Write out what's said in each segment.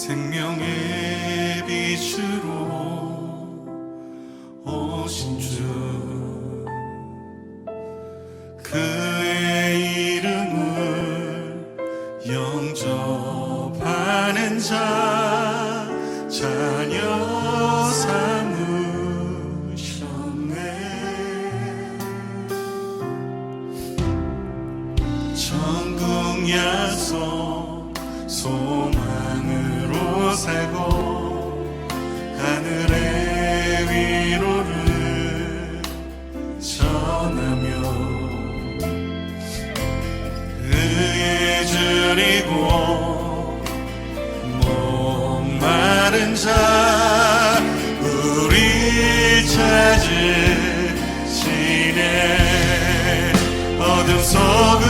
생명의 빛으로 오신 주, 그의 이름을 영접하는 자 자녀 삼으셨네. 천국 약속 소망으로 살고 하늘의 위로를 전하며 그의 줄이고 목마른 자 우리 찾으시네. 어둠 속을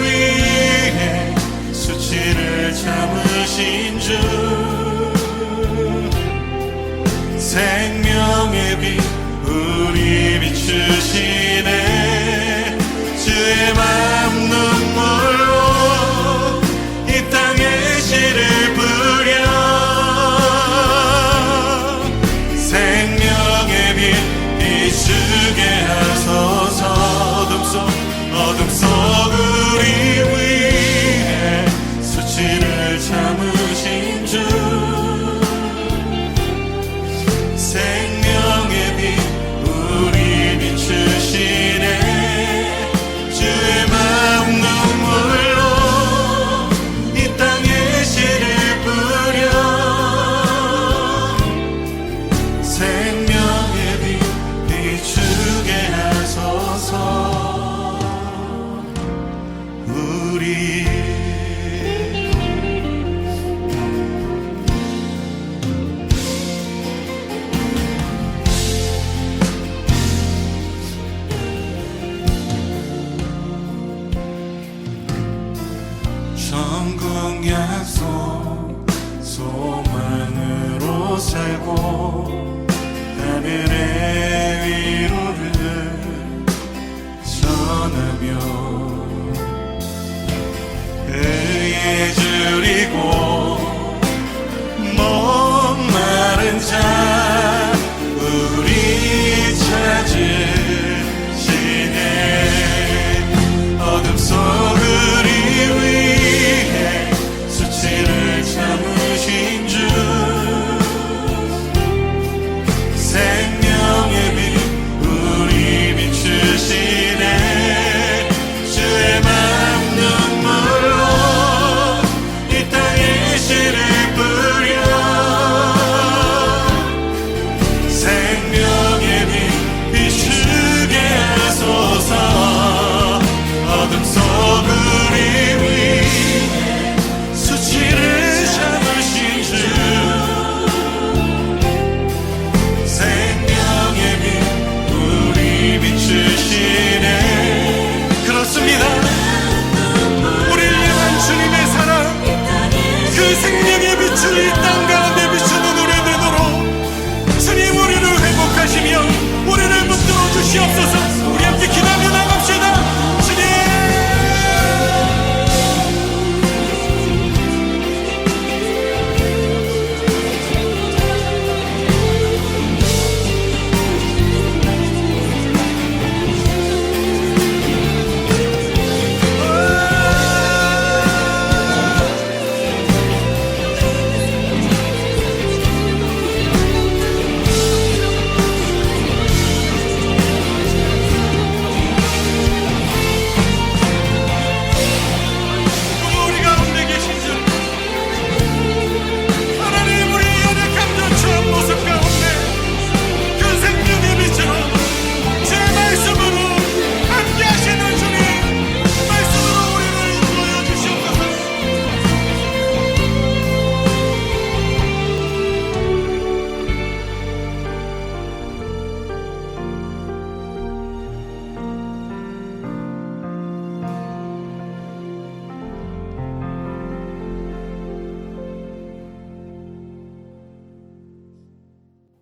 위해 수치를 참으신 주, 생명의 빛 우리 비추시네. 주의 맘 눈물로 이 땅에 씨를 뿌려 생명의 빛 비추게 하소서. 어둠 속 우리 위해 수치를 참으신 주, 생명의 빛 우리 비추시네. 주의 마음 눈물로 이 땅에 씨를 뿌려 생명의 빛 비추게 하소서. 우리 천국 약속 소망으로 살고 하늘의 위로를 전하며 그의 줄이고 목마른 자 우리 찾으시네. 어둠 속 우리 위해 수치를 참으신 주, 생명의 빛 우리 비추시네. 주의 맘 눈물로 이 땅에 씨를 뿌려 생명의 빛 비추게 하소서. 어둠 속 우리 위해 수치를 참으신 주, 생명의 빛 우리 비추시네. 그렇습니다. 우리를 향한 주님의 사랑, 그 생명의 빛을 이 땅 가운데 비추는 우리 되도록 주님 우리를 회복하시며 우리를 붙들어 주시옵소서. 우리 함께 기도하며 나갑시다. 주님,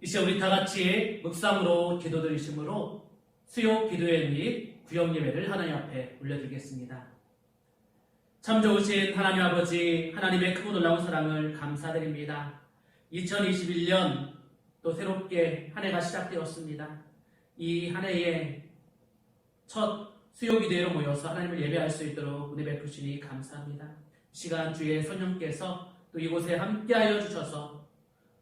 이제 우리 다 같이 묵상으로 기도드리심으로 수요 기도회 및 구역 예배를 하나님 앞에 올려드리겠습니다. 참 좋으신 하나님 아버지, 하나님의 크고 놀라운 사랑을 감사드립니다. 2021년 또 새롭게 한 해가 시작되었습니다. 이 한 해의 첫 수요기도회로 모여서 하나님을 예배할 수 있도록 은혜 베푸시니 감사합니다. 시간 주의 성령께서 또 이곳에 함께하여 주셔서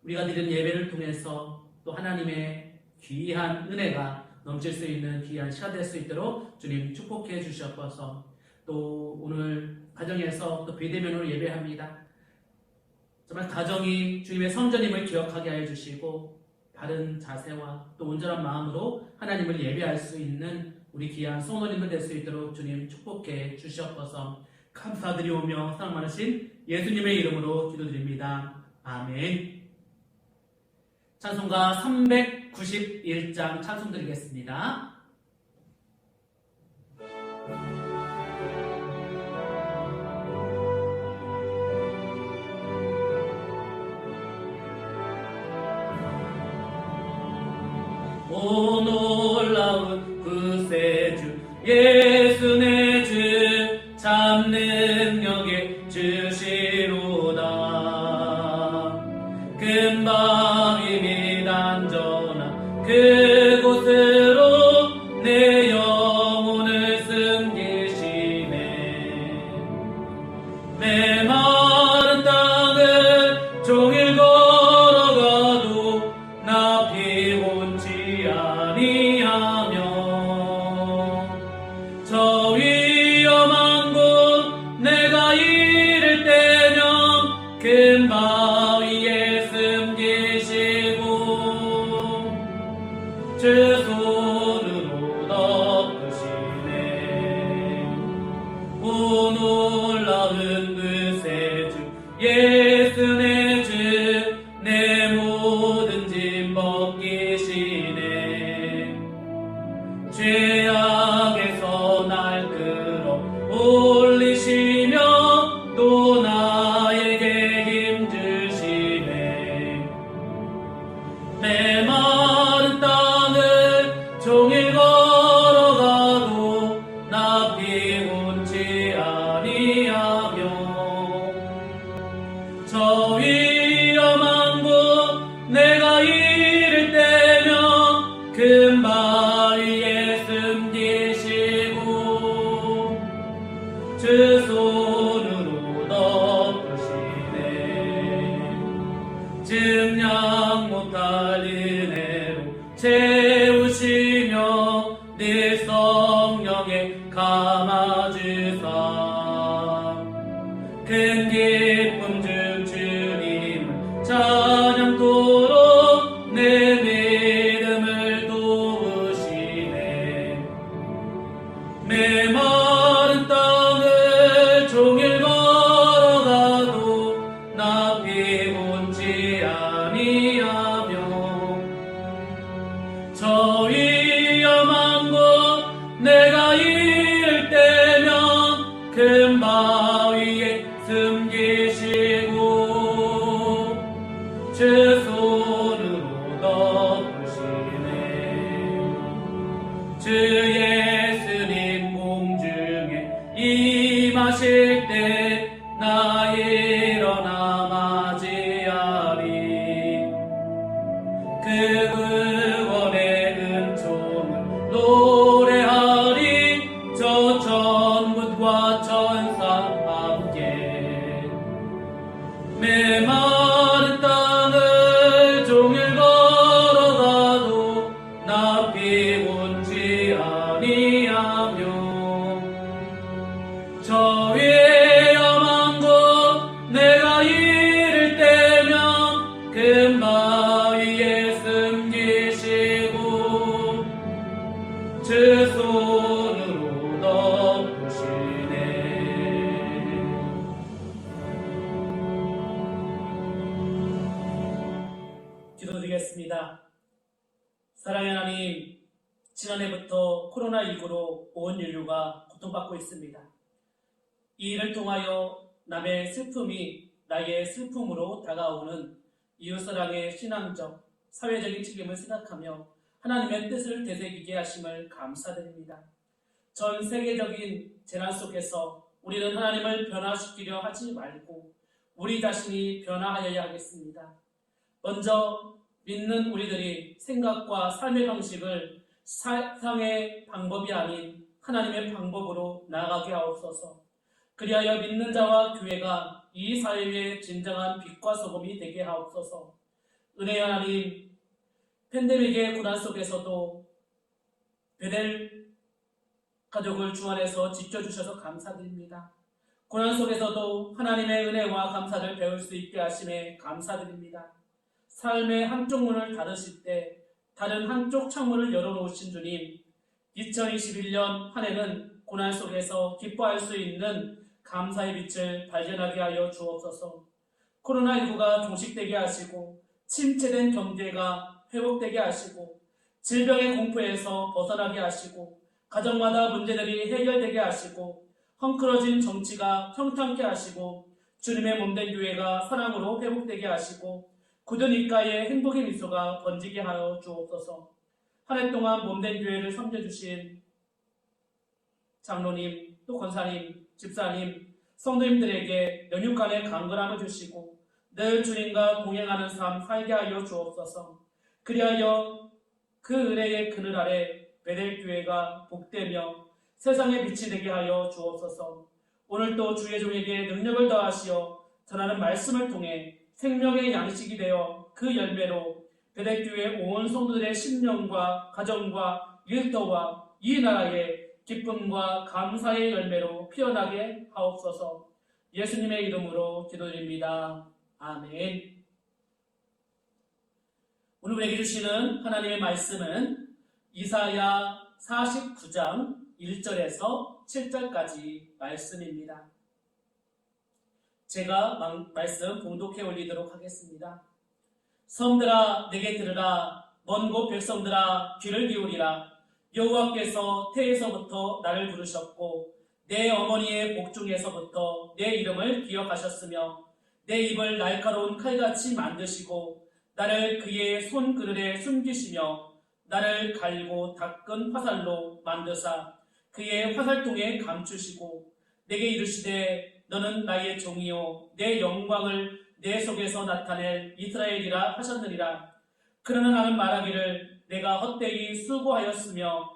우리가 드리는 예배를 통해서 또 하나님의 귀한 은혜가 넘칠 수 있는 귀한 시간 될 수 있도록 주님 축복해 주시옵소서. 또 오늘 가정에서 또 비대면으로 예배합니다. 정말 가정이 주님의 성전임을 기억하게 하여 주시고 바른 자세와 또 온전한 마음으로 하나님을 예배할 수 있는 우리 귀한 성도님들 될 수 있도록 주님 축복해 주시옵소서. 감사드리오며 사랑 많으신 예수님의 이름으로 기도드립니다. 아멘. 찬송가 391장 찬송 드리겠습니다. 오 놀라운 구세주 예수 내 주 참 능력의 주시로다. 금방이 및 안전한 그곳으로 내 영혼을 숨기시네. 메마른 땅을 종일 걸어가도 나 피곤치 아니하며 저 위험한 곳 내가 이를 때면 금바위에 숨기시고 주 손으로 덮으시네. 오 놀라운 구세주 예수 내 주 내 모든 짐 벗기시네. 죄악에서 날 끌어 올리시며 또 나에게 힘 주시네. 메마른 땅을 종일 걸어가도 나 피곤치 아니하며 저 위험한 곳 내가 이를 때면 금바위에 숨기시고 주 손으로 덮으시네. 증량 못할 은혜로 채우시며 늘 성령에 감아주사 큰 기쁨 중 주님을 찬양토록 내 믿음을 도우시네. 메마른 땅을 종일 걸어가도 나 피곤치 아니하며 저 위험한 곳 내가 이를 때면 금바위에 숨기시고 주 손으로 덮으시네. 주 예수님 공중에 임하실 때 나 일어나 맞이하리. 그 구원의 은총을 노래하리. 저 천군과 천사 함께 메마른 땅을 종일 걸어가도 나 피곤치 아니하며 저 위험한 곳 내가 이를 때면 금바위에 숨기시고 주 손으로 덮으시네. 기도드리겠습니다. 사랑의 하나님, 지난해부터 코로나19로 온 인류가 고통받고 있습니다. 이 일을 통하여 남의 슬픔이 나의 슬픔으로 다가오는 이웃사랑의 신앙적, 사회적인 책임을 생각하며 하나님의 뜻을 되새기게 하심을 감사드립니다. 전 세계적인 재난 속에서 우리는 하나님을 변화시키려 하지 말고 우리 자신이 변화하여야 하겠습니다. 먼저 믿는 우리들이 생각과 삶의 방식을 세상의 방법이 아닌 하나님의 방법으로 나아가게 하옵소서. 그리하여 믿는 자와 교회가 이 사회의 진정한 빛과 소금이 되게 하옵소서. 은혜의 하나님, 팬데믹의 고난 속에서도 베델 가족을 주 안에서 지켜주셔서 감사드립니다. 고난 속에서도 하나님의 은혜와 감사를 배울 수 있게 하심에 감사드립니다. 삶의 한쪽 문을 닫으실 때 다른 한쪽 창문을 열어놓으신 주님, 2021년 한 해는 고난 속에서 기뻐할 수 있는 감사의 빛을 발견하게 하여 주옵소서. 코로나19가 종식되게 하시고 침체된 경제가 회복되게 하시고 질병의 공포에서 벗어나게 하시고 가정마다 문제들이 해결되게 하시고 헝클어진 정치가 평탄케 하시고 주님의 몸된 교회가 사랑으로 회복되게 하시고 굳은 입가에 행복의 미소가 번지게 하여 주옵소서. 한 해 동안 몸된 교회를 섬겨주신 장로님, 또 권사님, 집사님, 성도님들에게 연육간의 강건함을 주시고 늘 주님과 동행하는 삶 살게 하여 주옵소서. 그리하여 그 은혜의 그늘 아래 베델교회가 복되며 세상의 빛이 되게 하여 주옵소서. 오늘도 주의 종에게 능력을 더하시어 전하는 말씀을 통해 생명의 양식이 되어 그 열매로 베델교회 온 성도들의 심령과 가정과 일터와 이 나라의 기쁨과 감사의 열매로 피어나게 하옵소서. 예수님의 이름으로 기도드립니다. 아멘. 오늘 우리에게 주시는 하나님의 말씀은 이사야 49장 1절에서 7절까지 말씀입니다. 제가 말씀 봉독해 올리도록 하겠습니다. 성들아 내게 들으라. 먼 곳 백성들아 귀를 기울이라. 여호와께서 태에서부터 나를 부르셨고 내 어머니의 복중에서부터 내 이름을 기억하셨으며 내 입을 날카로운 칼같이 만드시고 나를 그의 손그늘에 숨기시며 나를 갈고 닦은 화살로 만드사 그의 화살통에 감추시고 내게 이르시되 너는 나의 종이요 내 영광을 내 속에서 나타낼 이스라엘이라 하셨느니라. 그러나 나는 말하기를 내가 헛되이 수고하였으며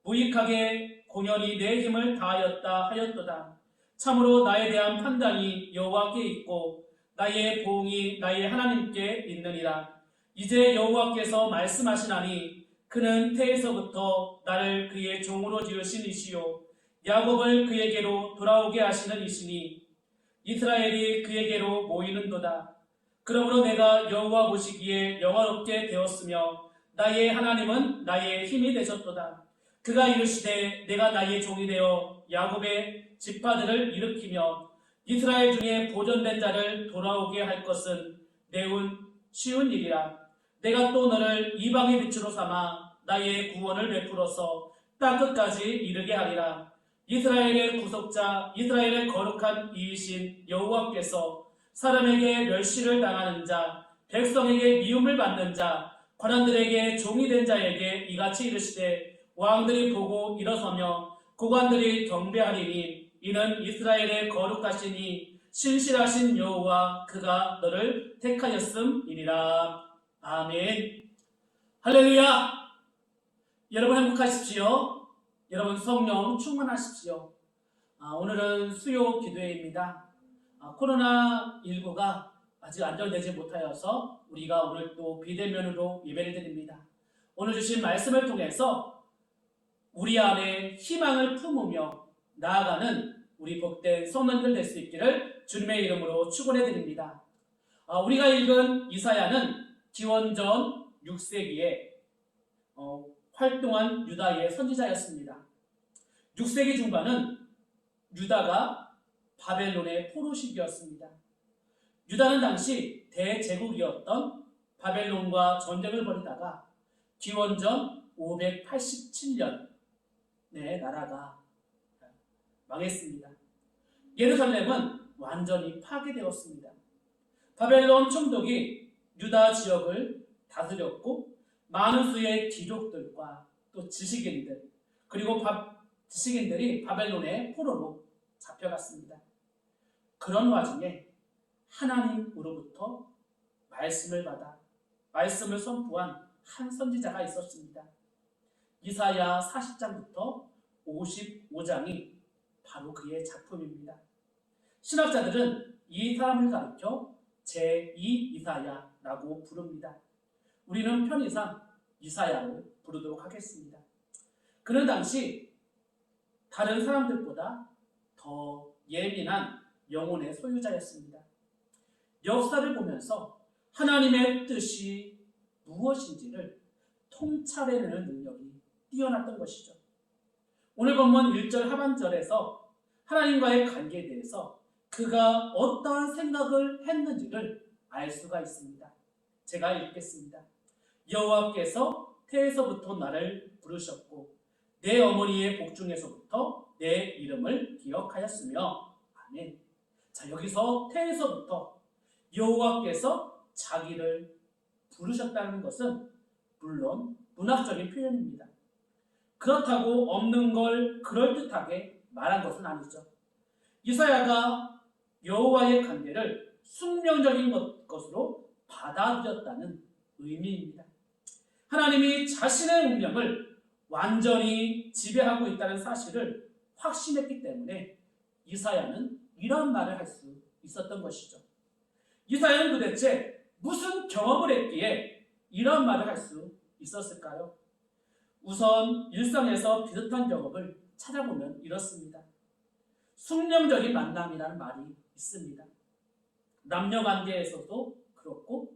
무익하게 공연히 내 힘을 다하였다 하였도다. 참으로 나에 대한 판단이 여호와께 있고 나의 보응이 나의 하나님께 있느니라. 이제 여호와께서 말씀하시나니 그는 태에서부터 나를 그의 종으로 지으신 이시요 야곱을 그에게로 돌아오게 하시는 이시니 이스라엘이 그에게로 모이는도다. 그러므로 내가 여호와 보시기에 영화롭게 되었으며 나의 하나님은 나의 힘이 되셨도다. 그가 이르시되 내가 나의 종이 되어 야곱의 지파들을 일으키며 이스라엘 중에 보존된 자를 돌아오게 할 것은 매우 쉬운 일이라. 내가 또 너를 이방의 빛으로 삼아 나의 구원을 베풀어서 땅끝까지 이르게 하리라. 이스라엘의 구속자, 이스라엘의 거룩한 이이신 여호와께서 사람에게 멸시를 당하는 자, 백성에게 미움을 받는 자, 관원들에게 종이 된 자에게 이같이 이르시되 왕들이 보고 일어서며 고관들이 경배하리니 이는 이스라엘의 거룩하시니 신실하신 여호와 그가 너를 택하였음이니라. 아멘. 할렐루야. 여러분 행복하십시오. 여러분 성령 충만하십시오. 오늘은 수요 기도회입니다. 코로나19가 아직 안정되지 못하여서 우리가 오늘 또 비대면으로 예배를 드립니다. 오늘 주신 말씀을 통해서 우리 안에 희망을 품으며 나아가는 우리 복된 성도들 될 수 있기를 주님의 이름으로 축원해 드립니다. 우리가 읽은 이사야는 기원전 6세기에 활동한 유다의 선지자였습니다. 6세기 중반은 유다가 바벨론의 포로 시기였습니다. 유다는 당시 대제국이었던 바벨론과 전쟁을 벌이다가 기원전 587년 나라가 망했습니다. 예루살렘은 완전히 파괴되었습니다. 바벨론 총독이 유다 지역을 다스렸고 많은 수의 귀족들과 또 지식인들 그리고 지식인들이 바벨론의 포로로 잡혀갔습니다. 그런 와중에 하나님으로부터 말씀을 받아 말씀을 선포한 한 선지자가 있었습니다. 이사야 40장부터 55장이 바로 그의 작품입니다. 신학자들은 이 사람을 가리켜 제2 이사야라고 부릅니다. 우리는 편의상 이사야로 부르도록 하겠습니다. 그는 당시 다른 사람들보다 더 예민한 영혼의 소유자였습니다. 역사를 보면서 하나님의 뜻이 무엇인지를 통찰해내는 능력이 뛰어났던 것이죠. 오늘 본문 1절 하반절에서 하나님과의 관계에 대해서 그가 어떠한 생각을 했는지를 알 수가 있습니다. 제가 읽겠습니다. 여호와께서 태에서부터 나를 부르셨고 내 어머니의 복중에서부터 내 이름을 기억하였으며 아멘. 자, 여기서 태에서부터 여호와께서 자기를 부르셨다는 것은 물론 문학적인 표현입니다. 그렇다고 없는 걸 그럴듯하게 말한 것은 아니죠. 이사야가 여호와의 관계를 숙명적인 것으로 받아들였다는 의미입니다. 하나님이 자신의 운명을 완전히 지배하고 있다는 사실을 확신했기 때문에 이사야는 이런 말을 할 수 있었던 것이죠. 이사야는 도대체 무슨 경험을 했기에 이런 말을 할 수 있었을까요? 우선 일상에서 비슷한 경험을 찾아보면 이렇습니다. 숙명적인 만남이라는 말이 있습니다. 남녀 관계에서도 그렇고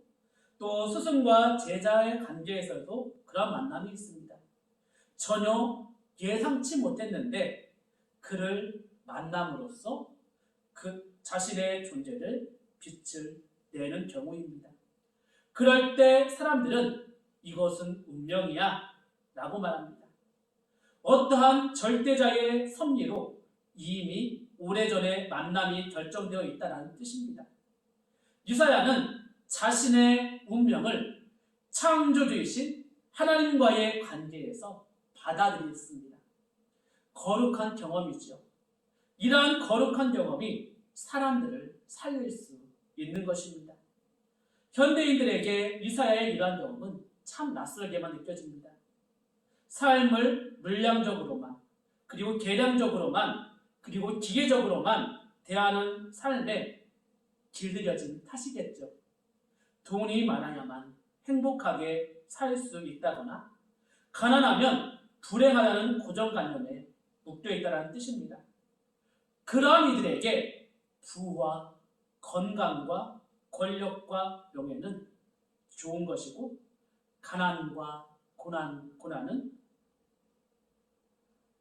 또 스승과 제자의 관계에서도 그런 만남이 있습니다. 전혀 예상치 못했는데 그를 만남으로써 그 자신의 존재를 빛을 내는 경우입니다. 그럴 때 사람들은 이것은 운명이야 라고 말합니다. 어떠한 절대자의 섭리로 이미 오래전에 만남이 결정되어 있다는 뜻입니다. 이사야는 자신의 운명을 창조주이신 하나님과의 관계에서 받아들였습니다. 거룩한 경험이죠. 이러한 거룩한 경험이 사람들을 살릴 수 있는 것입니다. 현대인들에게 이사야의 이러한 경험은 참 낯설게만 느껴집니다. 삶을 물량적으로만 그리고 계량적으로만 그리고 기계적으로만 대하는 삶에 길들여진 탓이겠죠. 돈이 많아야만 행복하게 살 수 있다거나 가난하면 불행하다는 고정관념에 묶여 있다는 뜻입니다. 그러한 이들에게 부와 건강과 권력과 명예는 좋은 것이고 가난과 고난은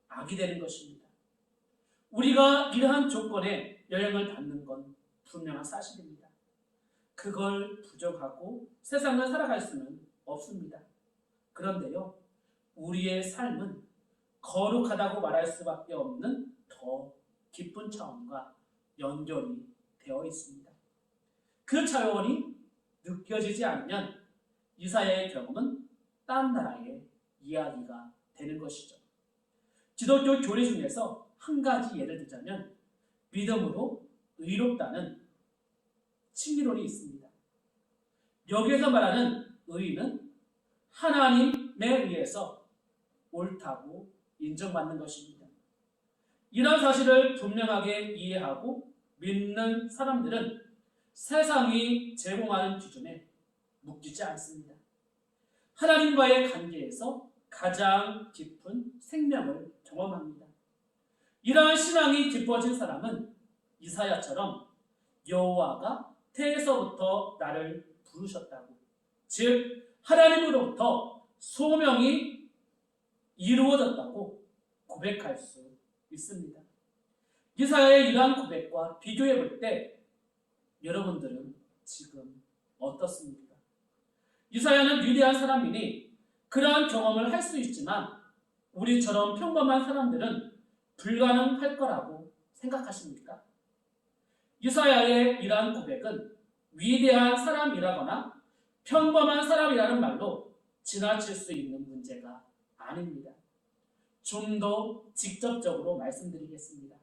악이 되는 것입니다. 우리가 이러한 조건에 영향을 받는 건 분명한 사실입니다. 그걸 부정하고 세상을 살아갈 수는 없습니다. 그런데요, 우리의 삶은 거룩하다고 말할 수밖에 없는 더 깊은 차원과 연결이 되어 있습니다. 그 차원이 느껴지지 않으면 이사야의 경험은 딴 나라의 이야기가 되는 것이죠. 기독교 교리 중에서 한 가지 예를 들자면 믿음으로 의롭다는 칭의론이 있습니다. 여기에서 말하는 의는 하나님에 의해서 옳다고 인정받는 것입니다. 이러한 사실을 분명하게 이해하고 믿는 사람들은 세상이 제공하는 기준에 묶이지 않습니다. 하나님과의 관계에서 가장 깊은 생명을 경험합니다. 이러한 신앙이 깊어진 사람은 이사야처럼 여호와가 태에서부터 나를 부르셨다고, 즉 하나님으로부터 소명이 이루어졌다고 고백할 수 있습니다. 이사야의 이러한 고백과 비교해 볼 때 여러분들은 지금 어떻습니까? 이사야는 위대한 사람이니 그러한 경험을 할 수 있지만 우리처럼 평범한 사람들은 불가능할 거라고 생각하십니까? 이사야의 이러한 고백은 위대한 사람이라거나 평범한 사람이라는 말로 지나칠 수 있는 문제가 아닙니다. 좀 더 직접적으로 말씀드리겠습니다.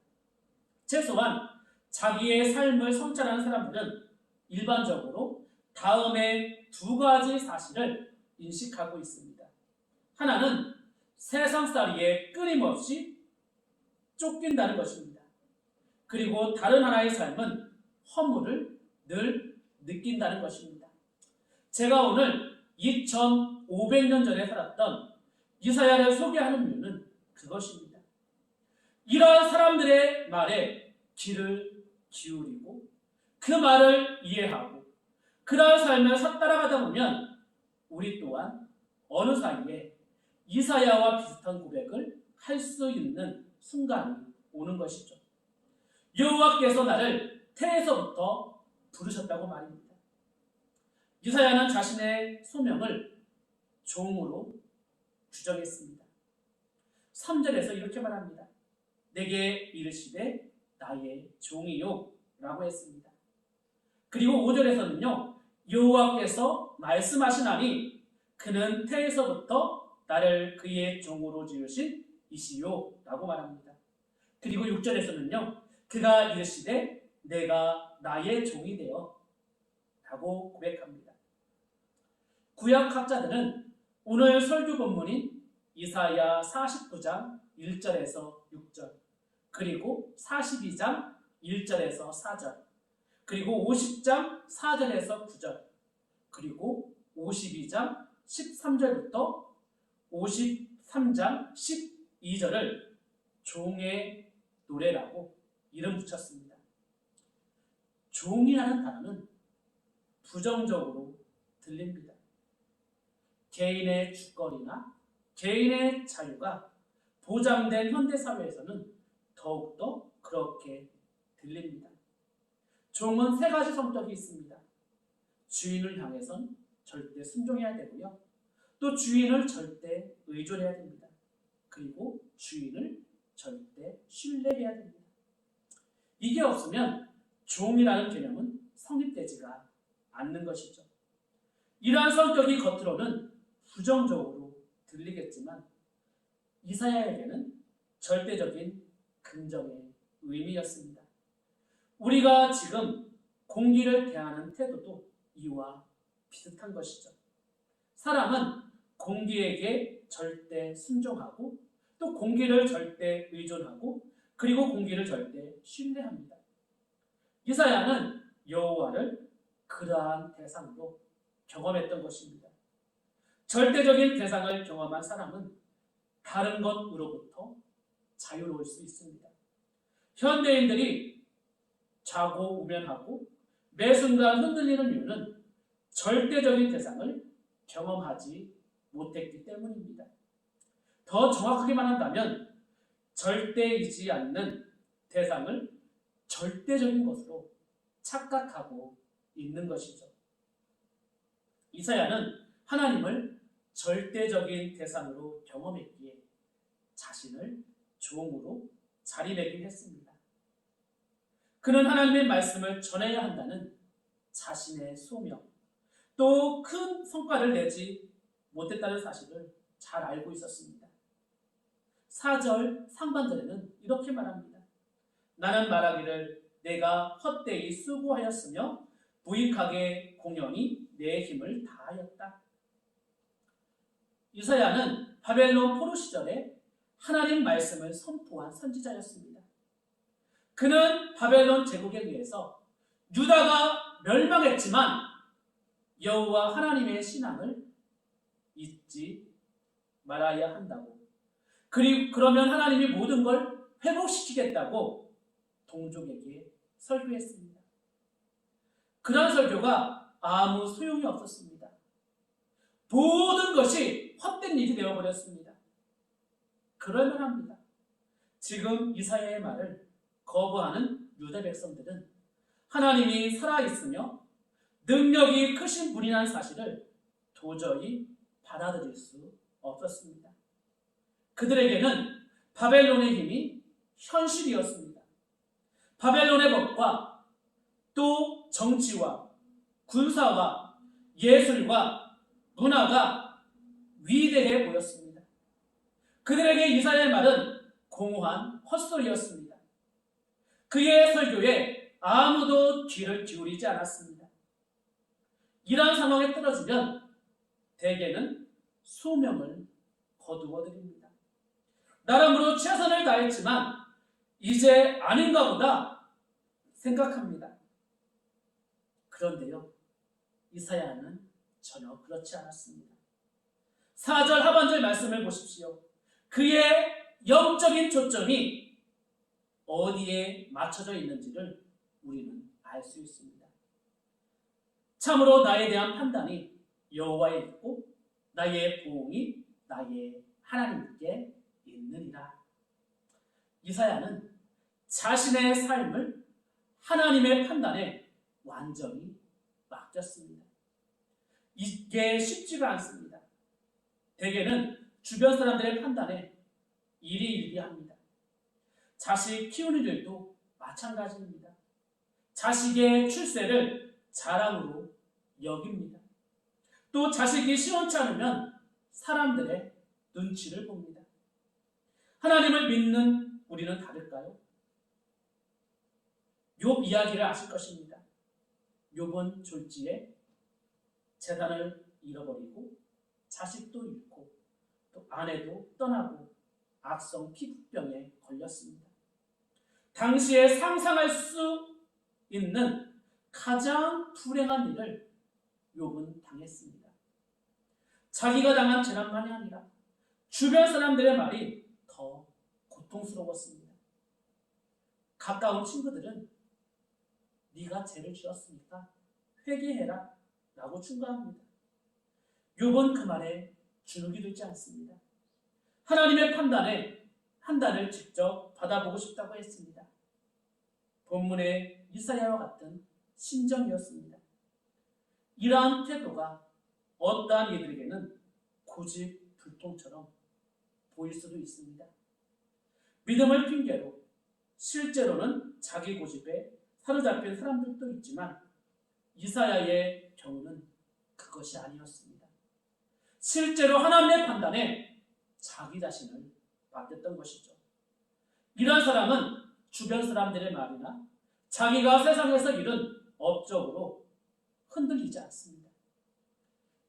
최소한 자기의 삶을 성찰하는 사람들은 일반적으로 다음의 두 가지 사실을 인식하고 있습니다. 하나는 세상살이에 끊임없이 쫓긴다는 것입니다. 그리고 다른 하나의 삶은 허물을 늘 느낀다는 것입니다. 제가 오늘 2500년 전에 살았던 이사야를 소개하는 이유는 그것입니다. 이러한 사람들의 말에 귀를 기울이고 그 말을 이해하고 그러한 삶을 따라가다 보면 우리 또한 어느 사이에 이사야와 비슷한 고백을 할 수 있는 순간이 오는 것이죠. 여호와께서 나를 태에서부터 부르셨다고 말입니다. 이사야는 자신의 소명을 종으로 규정했습니다. 3절에서 이렇게 말합니다. 내게 이르시되 나의 종이요 라고 했습니다. 그리고 5절에서는요. 여호와께서 말씀하시나니 그는 태에서부터 나를 그의 종으로 지으신 이시요 라고 말합니다. 그리고 6절에서는요. 그가 이르시되 내가 나의 종이 되어 라고 고백합니다. 구약학자들은 오늘 설교 본문인 이사야 49장 1절에서 6절 그리고 42장 1절에서 4절 그리고 50장 4절에서 9절 그리고 52장 13절부터 53장 12절을 종의 노래라고 이름 붙였습니다. 종이라는 단어는 부정적으로 들립니다. 개인의 주권이나 개인의 자유가 보장된 현대사회에서는 더욱더 그렇게 들립니다. 종은 세 가지 성격이 있습니다. 주인을 향해선 절대 순종해야 되고요. 또 주인을 절대 의존해야 됩니다. 그리고 주인을 절대 신뢰해야 됩니다. 이게 없으면 종이라는 개념은 성립되지가 않는 것이죠. 이러한 성격이 겉으로는 부정적으로 들리겠지만 이사야에게는 절대적인 긍정의 의미였습니다. 우리가 지금 공기를 대하는 태도도 이와 비슷한 것이죠. 사람은 공기에게 절대 순종하고 또 공기를 절대 의존하고 그리고 공기를 절대 신뢰합니다. 이사야는 여호와를 그러한 대상으로 경험했던 것입니다. 절대적인 대상을 경험한 사람은 다른 것으로부터 자유로울 수 있습니다. 현대인들이 자고 우면하고 매 순간 흔들리는 이유는 절대적인 대상을 경험하지 못했기 때문입니다. 더 정확하게 말한다면 절대이지 않는 대상을 절대적인 것으로 착각하고 있는 것이죠. 이사야는 하나님을 절대적인 대상으로 경험했기에 자신을 종으로 자리매김했습니다. 그는 하나님의 말씀을 전해야 한다는 자신의 소명, 또 큰 성과를 내지 못했다는 사실을 잘 알고 있었습니다. 4절 상반절에는 이렇게 말합니다. 나는 말하기를 내가 헛되이 수고하였으며 무익하게 공연히 내 힘을 다하였다. 이사야는 바벨론 포로 시절에 하나님 말씀을 선포한 선지자였습니다. 그는 바벨론 제국에 의해서 유다가 멸망했지만 여호와 하나님의 신앙을 잊지 말아야 한다고, 그리고 그러면 하나님이 모든 걸 회복시키겠다고 동족에게 설교했습니다. 그런 설교가 아무 소용이 없었습니다. 모든 것이 헛된 일이 되어버렸습니다. 그럴만합니다. 지금 이사야의 말을 거부하는 유다 백성들은 하나님이 살아있으며 능력이 크신 분이라는 사실을 도저히 받아들일 수 없었습니다. 그들에게는 바벨론의 힘이 현실이었습니다. 바벨론의 법과 또 정치와 군사와 예술과 문화가 위대해 보였습니다. 그들에게 이사야의 말은 공허한 헛소리였습니다. 그의 설교에 아무도 귀를 기울이지 않았습니다. 이러한 상황에 떨어지면 대개는 소명을 거두어 드립니다. 나름으로 최선을 다했지만 이제 아닌가 보다 생각합니다. 그런데요, 이사야는 전혀 그렇지 않았습니다. 4절 하반절 말씀을 보십시오. 그의 영적인 초점이 어디에 맞춰져 있는지를 우리는 알 수 있습니다. 참으로 나에 대한 판단이 여호와에 있고 나의 보응이 나의 하나님께 있느니라. 이사야는 자신의 삶을 하나님의 판단에 완전히 맡겼습니다. 이게 쉽지가 않습니다. 대개는 주변 사람들의 판단에 일희일비합니다. 자식 키우는 일도 마찬가지입니다. 자식의 출세를 자랑으로 여깁니다. 또 자식이 시원치 않으면 사람들의 눈치를 봅니다. 하나님을 믿는 우리는 다를까요? 욥 이야기를 아실 것입니다. 욥은 졸지에 재산을 잃어버리고 자식도 잃고 또 아내도 떠나고 악성 피부병에 걸렸습니다. 당시에 상상할 수 있는 가장 불행한 일을 욥은 당했습니다. 자기가 당한 재난만이 아니라 주변 사람들의 말이 더 고통스러웠습니다. 가까운 친구들은 네가 죄를 지었으니까 회개해라 라고 충고합니다. 욥은 그 말에 주눅이 들지 않습니다. 하나님의 판단을 직접 받아보고 싶다고 했습니다. 본문의 이사야와 같은 심정이었습니다. 이러한 태도가 어떠한 이들에게는 고집불통처럼 보일 수도 있습니다. 믿음을 핑계로 실제로는 자기 고집에 사로잡힌 사람들도 있지만 이사야의 경우는 그것이 아니었습니다. 실제로 하나님의 판단에 자기 자신을 맡겼던 것이죠. 이러한 사람은 주변 사람들의 말이나 자기가 세상에서 이룬 업적으로 흔들리지 않습니다.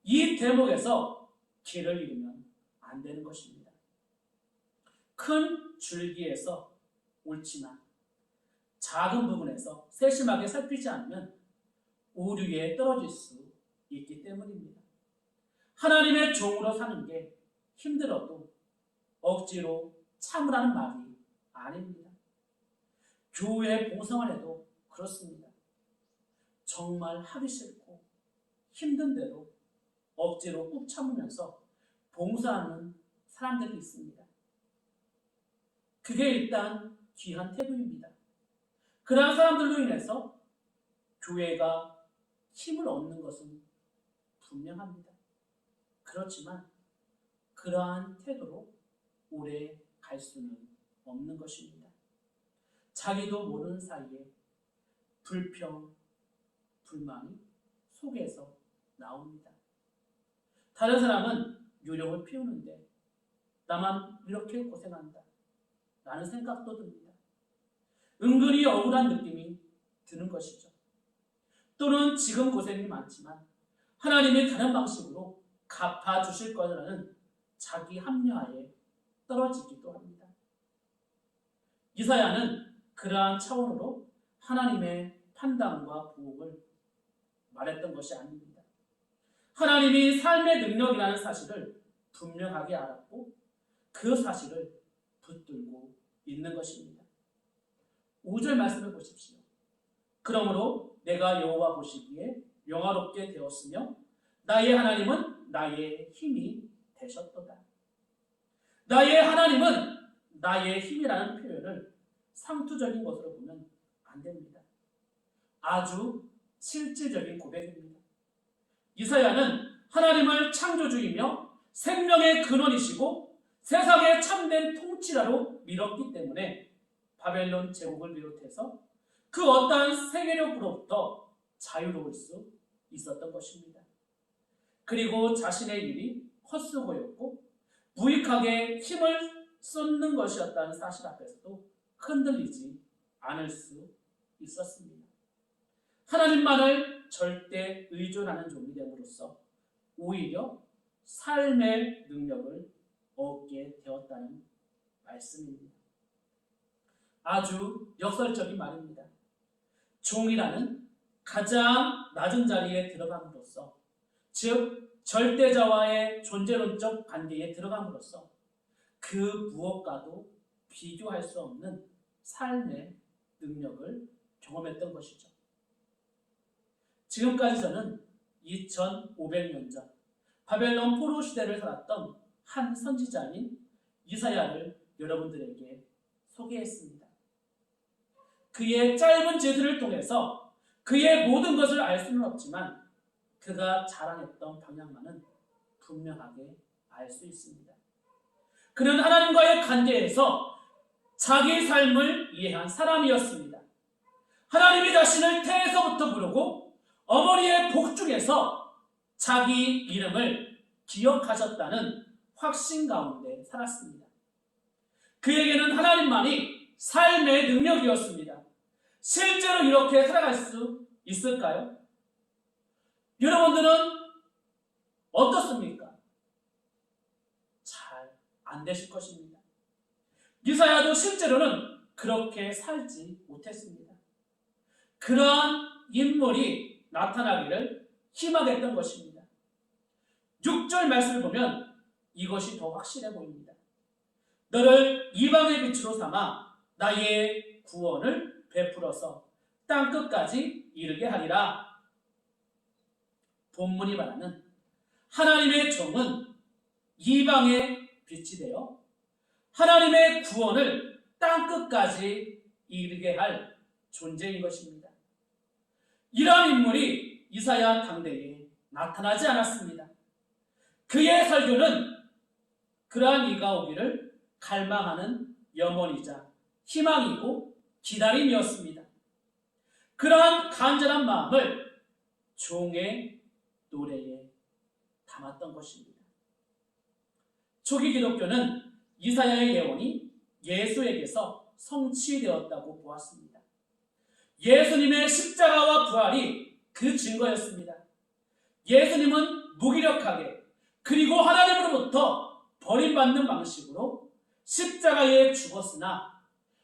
이 대목에서 길을 잃으면 안 되는 것입니다. 큰 줄기에서 옳지만 작은 부분에서 세심하게 살피지 않으면 오류에 떨어질 수 있기 때문입니다. 하나님의 종으로 사는 게 힘들어도 억지로 참으라는 말이 아닙니다. 교회 봉사만 해도 그렇습니다. 정말 하기 싫고 힘든데도 억지로 꾹 참으면서 봉사하는 사람들이 있습니다. 그게 일단 귀한 태도입니다. 그러한 사람들로 인해서 교회가 힘을 얻는 것은 분명합니다. 그렇지만 그러한 태도로 오래 갈 수는 없는 것입니다. 자기도 모르는 사이에 불평, 불만이 속에서 나옵니다. 다른 사람은 요령을 피우는데 나만 이렇게 고생한다 라는 생각도 듭니다. 은근히 억울한 느낌이 드는 것이죠. 또는 지금 고생이 많지만 하나님이 다른 방식으로 갚아주실 거라는 자기 합리화에 떨어지기도 합니다. 이사야는 그러한 차원으로 하나님의 판단과 보응을 말했던 것이 아닙니다. 하나님이 삶의 능력이라는 사실을 분명하게 알았고 그 사실을 붙들고 있는 것입니다. 5절 말씀을 보십시오. 그러므로 내가 여호와 보시기에 영화롭게 되었으며 나의 하나님은 나의 힘이 되셨도다. 나의 하나님은 나의 힘이라는 표현을 상투적인 것으로 보면 안 됩니다. 아주 실질적인 고백입니다. 이사야는 하나님을 창조주이며 생명의 근원이시고 세상의 참된 통치자로 믿었기 때문에 바벨론 제국을 비롯해서 그 어떠한 세계력으로부터 자유로울 수 있었던 것입니다. 그리고 자신의 일이 헛수고였고 무익하게 힘을 쏟는 것이었다는 사실 앞에서도 흔들리지 않을 수 있었습니다. 하나님만을 절대 의존하는 종이 됨으로써 오히려 삶의 능력을 얻게 되었다는 말씀입니다. 아주 역설적인 말입니다. 종이라는 가장 낮은 자리에 들어감으로써, 즉 절대자와의 존재론적 관계에 들어감으로써 그 무엇과도 비교할 수 없는 삶의 능력을 경험했던 것이죠. 지금까지 저는 2500년 전 바벨론 포로 시대를 살았던 한 선지자인 이사야를 여러분들에게 소개했습니다. 그의 짧은 제도를 통해서 그의 모든 것을 알 수는 없지만 그가 자랑했던 방향만은 분명하게 알 수 있습니다. 그는 하나님과의 관계에서 자기 삶을 이해한 사람이었습니다. 하나님이 자신을 태에서부터 부르고 어머니의 복중에서 자기 이름을 기억하셨다는 확신 가운데 살았습니다. 그에게는 하나님만이 삶의 능력이었습니다. 실제로 이렇게 살아갈 수 있을까요? 여러분들은 어떻습니까? 잘 안 되실 것입니다. 이사야도 실제로는 그렇게 살지 못했습니다. 그러한 인물이 나타나기를 희망했던 것입니다. 6절 말씀을 보면 이것이 더 확실해 보입니다. 너를 이방의 빛으로 삼아 나의 구원을 베풀어서 땅끝까지 이르게 하리라. 본문이 말하는 하나님의 종은 이방의 빛이 되어 하나님의 구원을 땅끝까지 이르게 할 존재인 것입니다. 이러한 인물이 이사야 당대에 나타나지 않았습니다. 그의 설교는 그러한 이가 오기를 갈망하는 염원이자 희망이고 기다림이었습니다. 그러한 간절한 마음을 종의 노래에 담았던 것입니다. 초기 기독교는 이사야의 예언이 예수에게서 성취되었다고 보았습니다. 예수님의 십자가와 부활이 그 증거였습니다. 예수님은 무기력하게 그리고 하나님으로부터 버림받는 방식으로 십자가에 죽었으나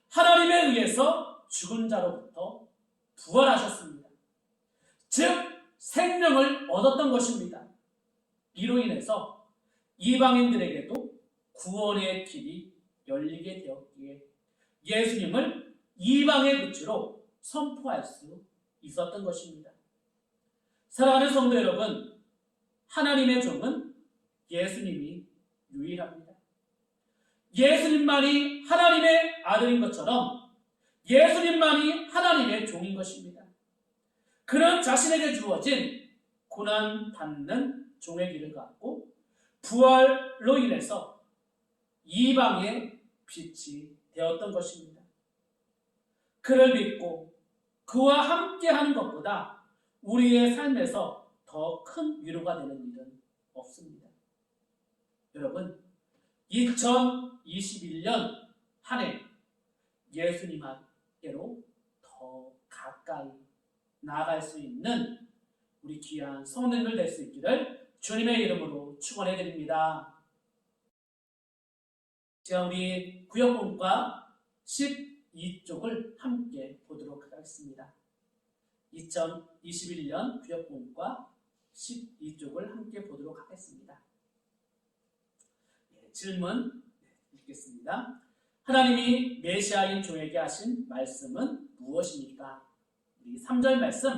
하나님에 의해서 죽은 자로부터 부활하셨습니다. 즉 생명을 얻었던 것입니다. 이로 인해서 이방인들에게도 구원의 길이 열리게 되었기에 예수님을 이방의 빛으로 선포할 수 있었던 것입니다. 사랑하는 성도 여러분, 하나님의 종은 예수님이 유일합니다. 예수님만이 하나님의 아들인 것처럼 예수님만이 하나님의 종인 것입니다. 그는 자신에게 주어진 고난받는 종의 길을 갖고 부활로 인해서 이방의 빛이 되었던 것입니다. 그를 믿고 그와 함께하는 것보다 우리의 삶에서 더 큰 위로가 되는 일은 없습니다. 여러분, 2021년 한 해 예수님께로 더 가까이 나아갈 수 있는 우리 귀한 성도님들 될 수 있기를 주님의 이름으로 축원해 드립니다. 제가 우리 구역본과 12쪽을 함께 보도록 하겠습니다. 2021년 구역본과 12쪽을 함께 보도록 하겠습니다. 질문 읽겠습니다. 하나님이 메시아인 종에게 하신 말씀은 무엇입니까? 우리 3절 말씀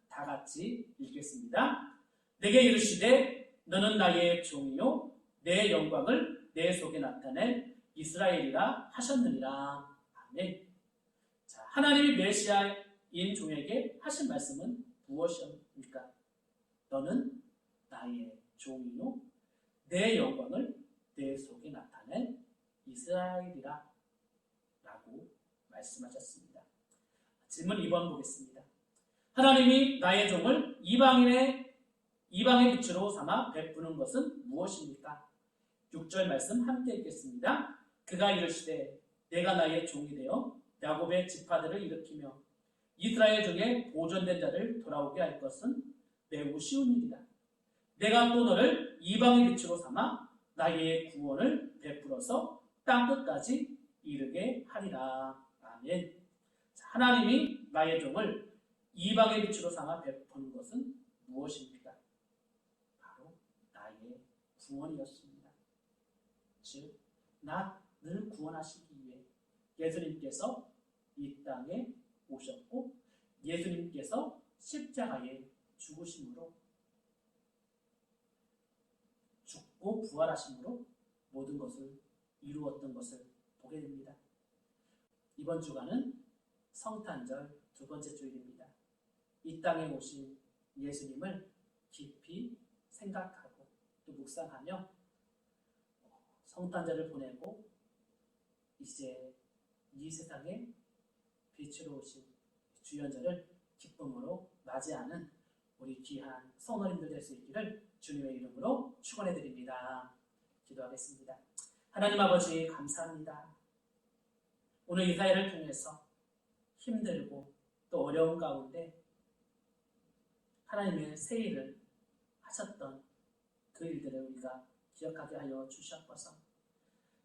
다 같이 읽겠습니다. 내게 이르시되 너는 나의 종이요 내 영광을 내 속에 나타낼 이스라엘이라 하셨느니라. 아멘. 자, 하나님이 메시아인 종에게 하신 말씀은 무엇입니까? 너는 나의 종이요 내 영광을 내 속에 나타낼 이스라엘이라 라고 말씀하셨습니다. 질문 2번 보겠습니다. 하나님이 나의 종을 이방의 빛으로 삼아 베푸는 것은 무엇입니까? 6절 말씀 함께 읽겠습니다. 그가 이르시되 내가 나의 종이 되어 야곱의 지파들을 일으키며 이스라엘 중에 보존된 자를 돌아오게 할 것은 매우 쉬운 일이다. 내가 또 너를 이방의 빛으로 삼아 나의 구원을 베풀어서 땅 끝까지 이르게 하리라. 아멘. 하나님이 나의 종을 이방의 빛으로 삼아 베푸는 것은 무엇입니까? 바로 나의 구원이었습니다. 즉, 나를 구원하시기 위해 예수님께서 이 땅에 오셨고 예수님께서 십자가에 죽으심으로 죽고 부활하심으로 모든 것을 이루었던 것을 보게 됩니다. 이번 주간은 성탄절 두 번째 주일입니다. 이 땅에 오신 예수님을 깊이 생각하고 또 묵상하며 성탄절을 보내고 이제 이 세상에 빛으로 오신 주연절을 기쁨으로 맞이하는 우리 귀한 성도님들 될 수 있기를 주님의 이름으로 축원해 드립니다. 기도하겠습니다. 하나님 아버지 감사합니다. 오늘 이 사회를 통해서 힘들고 또 어려운 가운데 하나님의 새 일을 하셨던 그 일들을 우리가 기억하게 하여 주시옵소서.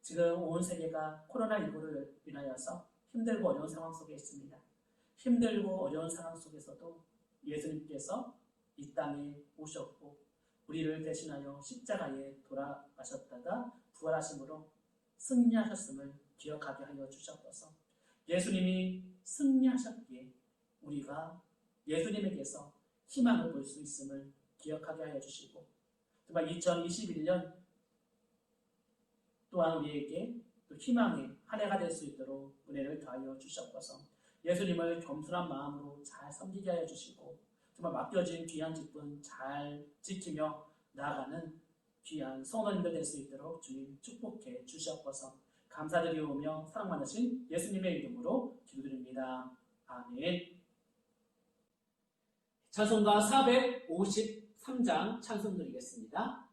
지금 온 세계가 코로나19를 인하여서 힘들고 어려운 상황 속에 있습니다. 힘들고 어려운 상황 속에서도 예수님께서 이 땅에 오셨고 우리를 대신하여 십자가에 돌아가셨다가 부활하심으로 승리하셨음을 기억하게 하여 주셨소서. 예수님이 승리하셨기에 우리가 예수님에게서 희망을 볼 수 있음을 기억하게 하여 주시고 정말 2021년 또한 우리에게 또 희망의 한 해가 될 수 있도록 은혜를 더하여 주셨소서. 예수님을 겸손한 마음으로 잘 섬기게 하여 주시고 정말 맡겨진 귀한 직분 잘 지키며 나아가는 귀한 성도님들 될 수 있도록 주님 축복해 주시옵소서. 감사드리오며 사랑 많으신 예수님의 이름으로 기도드립니다. 아멘. 찬송가 453장 찬송 드리겠습니다.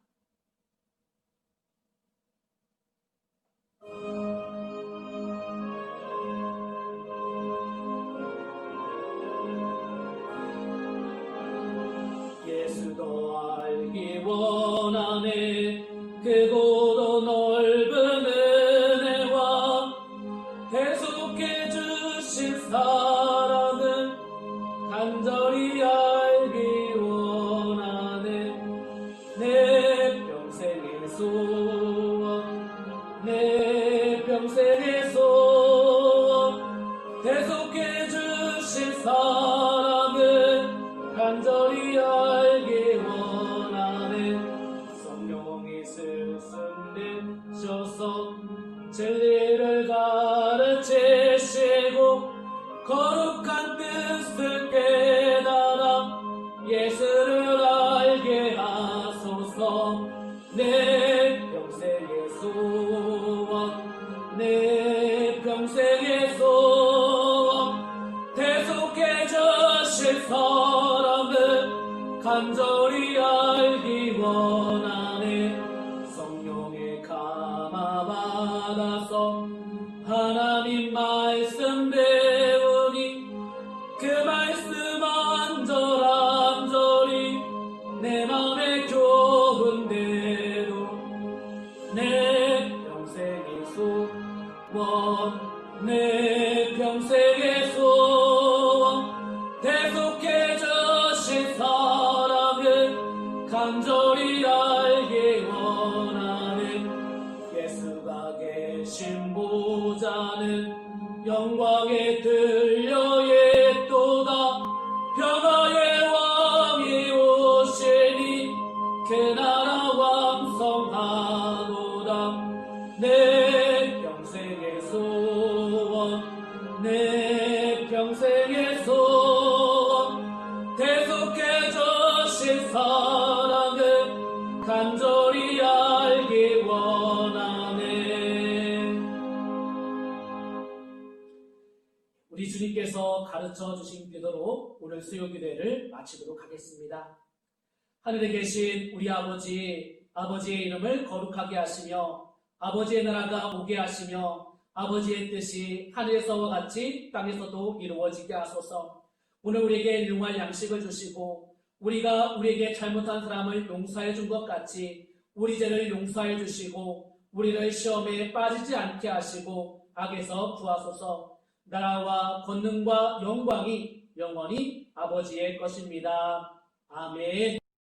예수도 알기 원하네 크고도 넓은 은혜와 계속해 주실 사랑은 간절히 알기 원하네. 내 평생의 소원 내 평생의 소원 계속해 주실 사랑은 간절히 알기 원하네. 성령이 스승 되셔서 진리를 가르치시고 거룩한 뜻을 깨달아 예수를 알게 하소서. 내 평생의 소원 내 평생의 소원 계속해 주실 사랑은 간절히 알기 원하네. 성령의 감화 받아서 하나님 말씀 배우니 그 말씀 안절안절이 내 맘에 교훈대로 내 평생의 소원 내 평생의 소원 계속해 주실 사랑은 간절히 알기 원하네. 예수가 계신 보좌는 영광에 들려있도다. 평화의 왕이 오시니 그 나라 왕성하도다. 내 평생의 소원 내 평생의 소원 계속해 주실 사랑은 간절히 알기 원하네. 우리 주님께서 가르쳐 주신 기도로 오늘 수요 기도회를 마치도록 하겠습니다. 하늘에 계신 우리 아버지의 이름을 거룩하게 하시며 아버지의 나라가 오게 하시며 아버지의 뜻이 하늘에서와 같이 땅에서도 이루어지게 하소서. 오늘 우리에게 일용할 양식을 주시고 우리가 우리에게 잘못한 사람을 용서해 준 것 같이 우리 죄를 용서해 주시고 우리를 시험에 빠지지 않게 하시고 악에서 구하소서. 나라와 권능과 영광이 영원히 아버지의 것입니다. 아멘.